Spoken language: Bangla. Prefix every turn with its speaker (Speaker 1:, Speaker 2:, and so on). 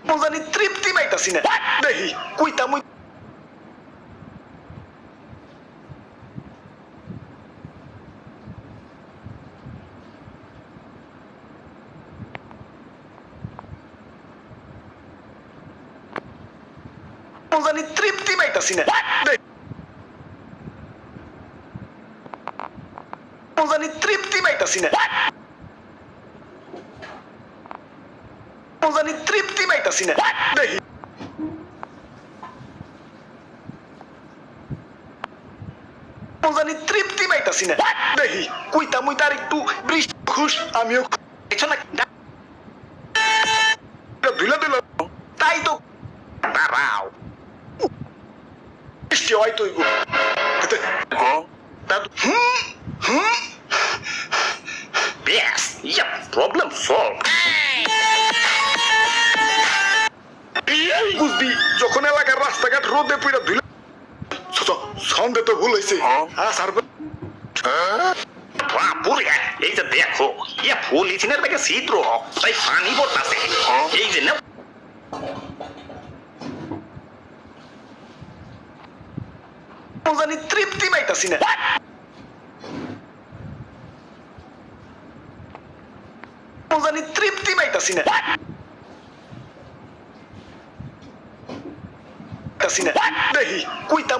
Speaker 1: জানি তৃপ্তি পাইতাছি না দেখি কুইতা মুই জানি তৃপ্তি পাইতাছি না জানি তৃপ্তি পাইতাছি না জানি তৃপ্তি পাইতাছি না দেখি জানি তৃপ্তি পাইতাছি না দেখি কুইতা মুই তার একটু বৃষ্টি খুশ আমিও ধুলা ধুলা তাই তো দাঁড়াও বৃষ্টি হয় তো
Speaker 2: Yes, yeah, problem solved.
Speaker 1: বুঝবি যখন এলাকার রাস্তাঘাট রোদে পুরা ধুলা সন্দেহ তো ভুল হয়েছে স্যার
Speaker 2: বাপুরে এই যে দেখো ইয়া পলিথিনের ব্যাগে ছিদ্র তাই পানি পড়তাছে এই যে না
Speaker 1: জানি তৃপ্তি পাইতাছি না জানি তৃপ্তি পাইতাছি না দেখি কুইতা